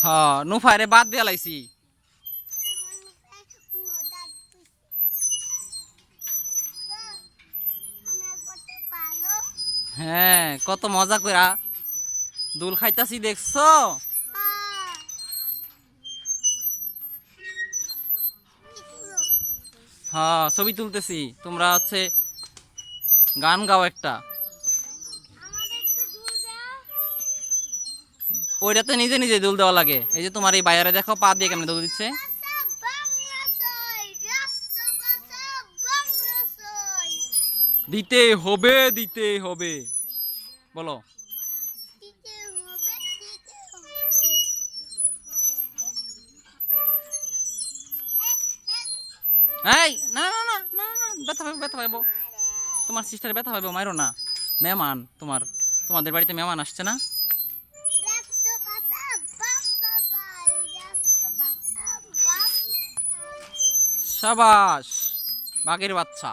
হ্যাঁ নুফারে বাদ দিয়া লাইছি। হ্যাঁ কত মজা কইরা দুল খাইতাছি দেখছো? হ্যাঁ ছবি তুলতেছি, তোমরা হচ্ছে গান গাও একটা। ওইটাতে নিজে নিজে দুল দেওয়া লাগে। এই যে তোমার এই বাইরে দেখো পা দিয়ে কেমনে দুল দিচ্ছে। দিতে হবে দিতে হবে, বলো। এই না না না না না, ব্যথা পাবো ব্যথা পাবো, তোমার সিস্টার ব্যথা পাবো, মারো না। মেহমান তোমার, তোমাদের বাড়িতে মেহমান আসছে না? সাবাস, বাঘের বাচ্চা।